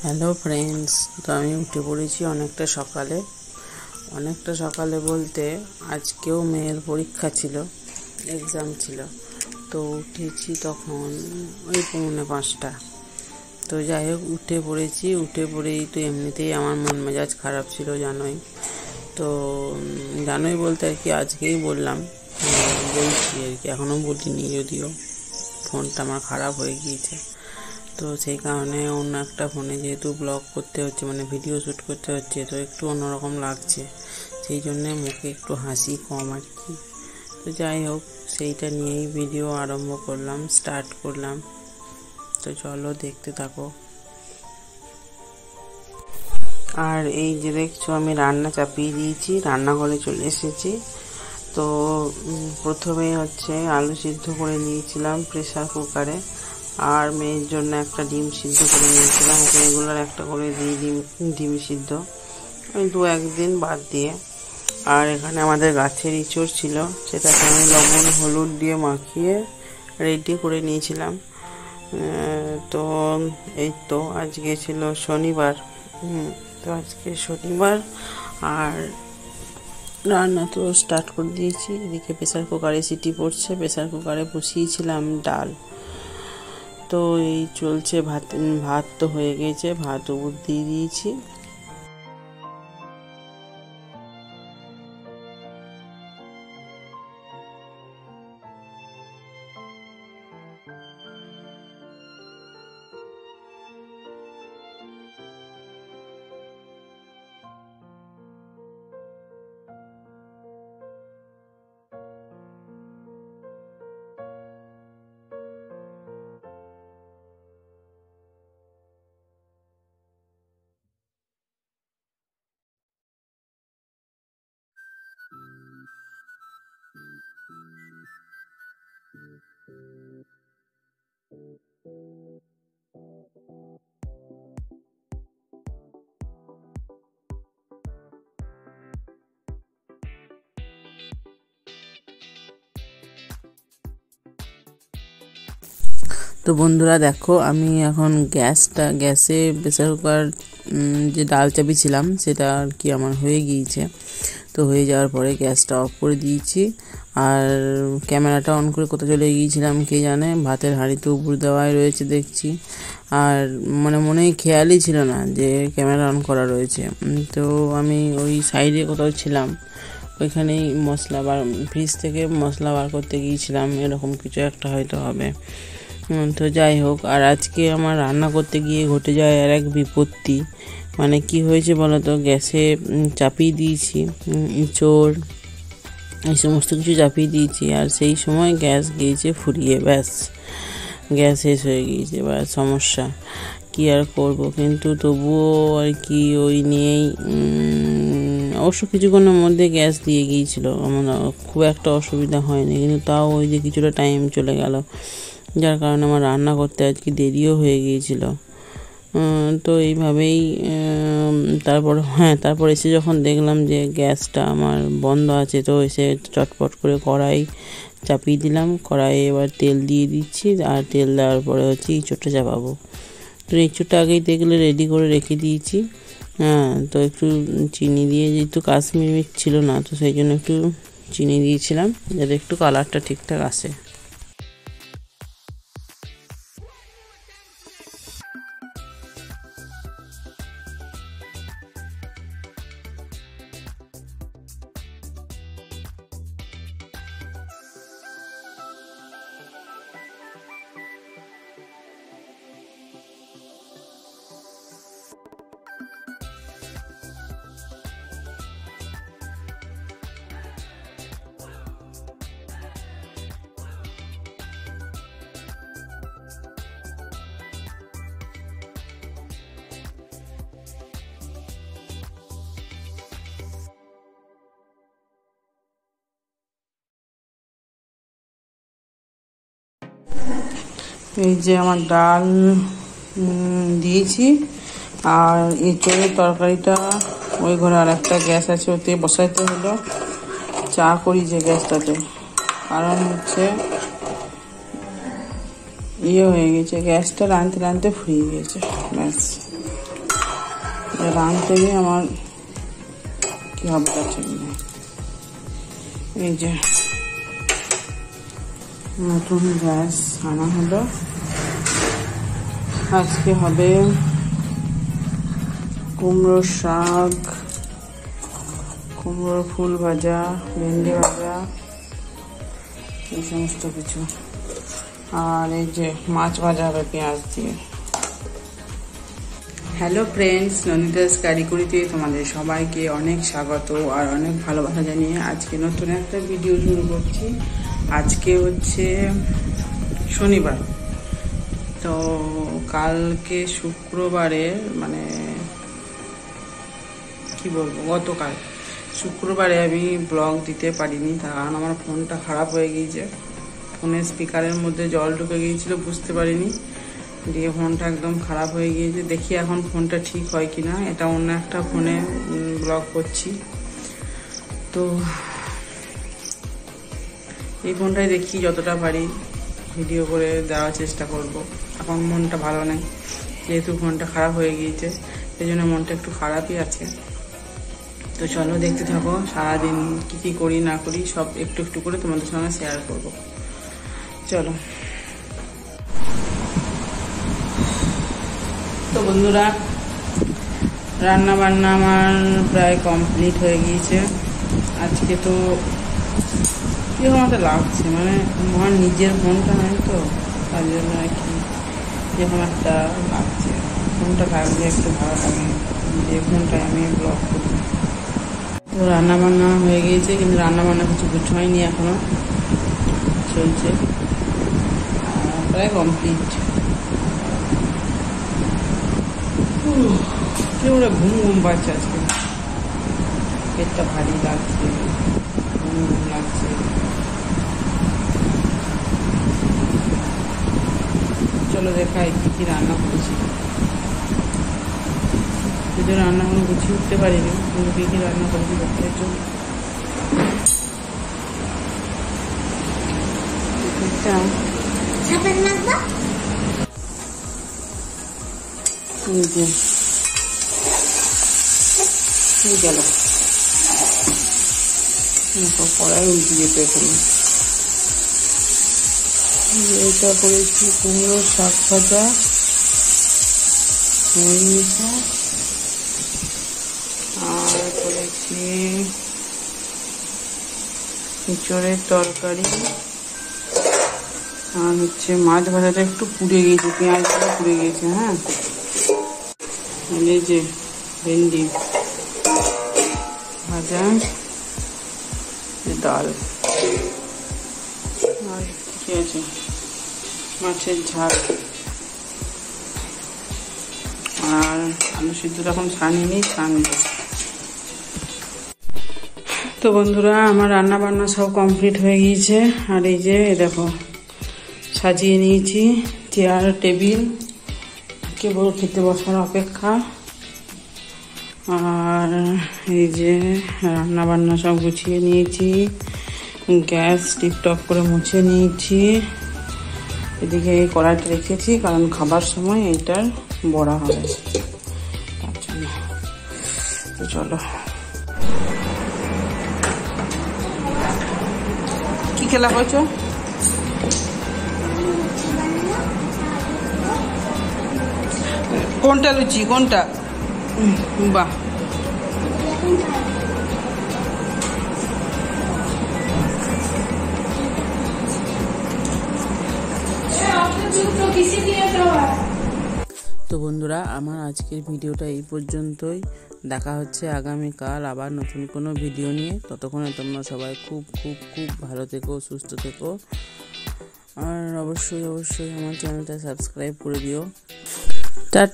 Hello friends, তো আমি উঠে পড়েছি অনেকটা সকালে বলতে আজকেও মেয়ের পরীক্ষা ছিল, এক্সাম ছিল। তো উঠেছি তখন ওই 4:45। তো যাই হোক উঠে পড়েই তো এমনিতেই আমার মন মেজাজ খারাপ ছিল, জানোই বলতে আর কি আজকেই বলছি আর কি, এখনও বলিনি, যদিও ফোনটা আমার খারাপ হয়ে গিয়েছে। তো সেই কারণে অন্য একটা ফোনে যেহেতু ব্লগ করতে হচ্ছে, মানে ভিডিও শ্যুট করতে হচ্ছে, তো একটু অন্যরকম লাগছে, সেই জন্যে মুখে একটু হাসি কম আর কি। তো যাই হোক, সেইটা নিয়েই ভিডিও স্টার্ট করলাম। তো চলো দেখতে থাকো। আর এই যে দেখছো, আমি রান্না চাপিয়ে দিয়েছি, রান্নাঘরে চলে এসেছি। তো প্রথমে আলু সিদ্ধ করে নিয়েছিলাম প্রেসার কুকারে, আর মেয়ের জন্য একটা ডিম সিদ্ধ করে নিয়েছিলাম, রেগুলার একটা করে ডিম সিদ্ধ, ওই 2-1 দিন বাদ দিয়ে। আর এখানে আমাদের গাছের ইঁচড় ছিল, সেটাকে আমি লবণ হলুদ দিয়ে মাখিয়ে রেডি করে নিয়েছিলাম। তো এই তো আজকে ছিল শনিবার, আর রান্না তো স্টার্ট করে দিয়েছি। এদিকে প্রেসার কুকারে সিটি পড়ছে, প্রেসার কুকারে বসিয়েছিলাম ডাল। তো এই চলছে, ভাত তো হয়ে গেছে, ভাত উপর দিয়ে দিয়েছি। তো বন্ধুরা দেখো, আমি এখন গ্যাসে প্রেসার কুকার যে ডাল চাপিয়েছিলাম সেটা আর কি আমার হয়ে গিয়েছে। তো হয়ে যাওয়ার পরে গ্যাসটা অফ করে দিয়েছি, আর ক্যামেরাটা অন করে কোথাও চলে গিয়েছিলাম কে জানে। ভাতের হাঁড়িতে উপর দেওয়াই রয়েছে দেখছি, আর মনে খেয়ালই ছিল না যে ক্যামেরা অন করা রয়েছে। তো আমি ওই সাইডে কোথাও ছিলাম, ওইখানেই ফ্রিজ থেকে মশলা বার করতে গিয়েছিলাম, এরকম কিছু একটা হয়তো হবে। তো যাই হোক, আর আজকে আমার রান্না করতে গিয়ে ঘটে যায় আর এক বিপত্তি। কি হয়েছে বলো তো, গ্যাসে চাপিয়ে দিয়েছি ইঁচড়, এই সমস্ত কিছু চাপিয়ে দিয়েছি, আর সেই সময় গ্যাস গিয়েছে ফুরিয়ে, ব্যাস গ্যাস শেষ হয়ে গিয়েছে, ব্যাস সমস্যা। কি আর করব, কিন্তু তবুও আর কি ওই নিয়েই অবশ্য কিছুক্ষণের মধ্যে গ্যাস দিয়ে গিয়েছিল, আমার খুব একটা অসুবিধা হয়নি, কিন্তু তাও ওই যে কিছুটা টাইম চলে গেল, যার কারণে আমার রান্না করতে আজকে দেরিও হয়ে গিয়েছিল। তো এইভাবেই তারপর এসে যখন দেখলাম যে গ্যাসটা আমার বন্ধ আছে, তো এসে চটপট করে কড়াই চাপিয়ে দিলাম। কড়াইয়ে এবার তেল দিয়ে দিচ্ছি, আর তেল দেওয়ার পরে ইঁচড়টা চাপাবো। তো ইঁচড়টা আগেই দেখলে রেডি করে রেখে দিয়েছি। তো একটু চিনি দিয়ে, যেহেতু কাশ্মীরি মির্চ ছিল না, তো সেই জন্য একটু চিনি দিয়েছিলাম যাতে একটু কালারটা ঠিকঠাক আসে। এই যে আমার ডাল দিয়েছি, আর এঁচড়ের তরকারিটা ওই ঘরে আর একটা গ্যাস আছে, ওতে বসাইতে হলো। চা করি যে গ্যাসটাতে, কারণ হয়ে গেছে, গ্যাসটা রাঁধতে ফুরিয়ে গেছে, ব্যাস রাঁধতে গিয়ে আমার কি হবে তা ঠিক নেই। এই যে নতুন গ্যাস আনা হলো, আজকে হবে কুমড়োর শাক, কুমড়োর ফুল ভাজা, ভেন্ডি ভাজা, এই সমস্ত কিছু। আর এই যে মাছ ভাজা হবে পেঁয়াজ দিয়ে। হ্যালো ফ্রেন্ডস, নন্দিতাস কারিগরিতে তোমাদের সবাইকে অনেক স্বাগত আর অনেক ভালোবাসা জানিয়ে আজকে নতুন একটা ভিডিও শুরু করছি। আজকে হচ্ছে শনিবার, তো কালকে শুক্রবারে মানে কি বলবো, গতকাল শুক্রবারে আমি ব্লগ দিতে পারিনি, তার কারণ আমার ফোনটা খারাপ হয়ে গিয়েছে। ফোনের স্পিকারের মধ্যে জল ঢুকে গিয়েছিল, বুঝতে পারিনি, দিয়ে ফোনটা একদম খারাপ হয়ে গিয়েছে। দেখি এখন ফোনটা ঠিক হয় কিনা। এটা অন্য একটা ফোনে ব্লগ করছি, তো এই ফোনটাই দেখি যতটা পারি ভিডিও করে দেওয়ার চেষ্টা করব। এখন মনটা ভালো নেই, যেহেতু ফোনটা খারাপ হয়ে গিয়েছে, সেই জন্য মনটা একটু খারাপই আছে। তো চলো দেখতে থাকো, সারাদিন কী কী করি না করি সব একটু একটু করে তোমাদের সঙ্গে শেয়ার করব। চলো। তো বন্ধুরা, রান্না বান্না আমার প্রায় কমপ্লিট হয়ে গিয়েছে। আজকে তো এরকম একটা লাগছে, মানে আমার নিজের ফোনটা নাই তো, তার জন্য আর কি এরকম একটা লাগছে। ফোনটা থাকলে একটু ভালো লাগে, যে ফোনটায় আমি ব্লগ করি। তো রান্না বান্না হয়ে গিয়েছে, কিন্তু রান্না বান্না কিছু হয়নি, এখনো চলছে, প্রায় কমপ্লিট। ওরা ঘুম ঘুম পাচ্ছে আজকে, পেটটা ভারী লাগছে, ঘুম ঘুম লাগছে। চলো দেখাই কী কী রান্না করেছি। যদি রান্না কোনো গুছিয়ে উঠতে পারিনি, কিন্তু কী কী রান্না করেছি দেখার জন্য গেল কড়াই উল্টে যেত এখানে। এটা করেছি কুমড়োর শাক ভাজা, আর করেছি এঁচড়ের তরকারি, আর হচ্ছে মাছ ভাজাটা একটু পুড়ে গিয়েছে, পেঁয়াজটা পুড়ে গিয়েছে। হ্যাঁ, এই যে ভেন্ডি ভাজা, ডাল, আর কি আছে মাছের ঝাল, আর আলু সিদ্ধটা এখন ছানিনি, ছানবো। তো বন্ধুরা, আমার রান্না বান্না সব কমপ্লিট হয়ে গিয়েছে। আর এই যে দেখো সাজিয়ে নিয়েছি চেয়ার টেবিল, কেবল খেতে বসার অপেক্ষা। আর এই যে রান্না বান্না সব গুছিয়ে নিয়েছি, গ্যাস টিপটপ করে মুছে নিয়েছি। এদিকে এই কড়াইটা রেখেছি, কারণ খাবার সময় এইটার বড়া হবে, তার জন্য। তো চলো, কি খেলা করছো? কোনটা লুচি, কোনটা? বাহ, তো বন্ধুরা, আমার আজকের ভিডিওটা এই পর্যন্তই। দেখা হচ্ছে আগামীকাল আবার নতুন কোনো ভিডিও নিয়ে। ততক্ষণে তোমরা সবাই খুব খুব খুব ভালো থেকো, সুস্থ থেকো, আর অবশ্যই অবশ্যই আমার চ্যানেলটা সাবস্ক্রাইব করে দিও।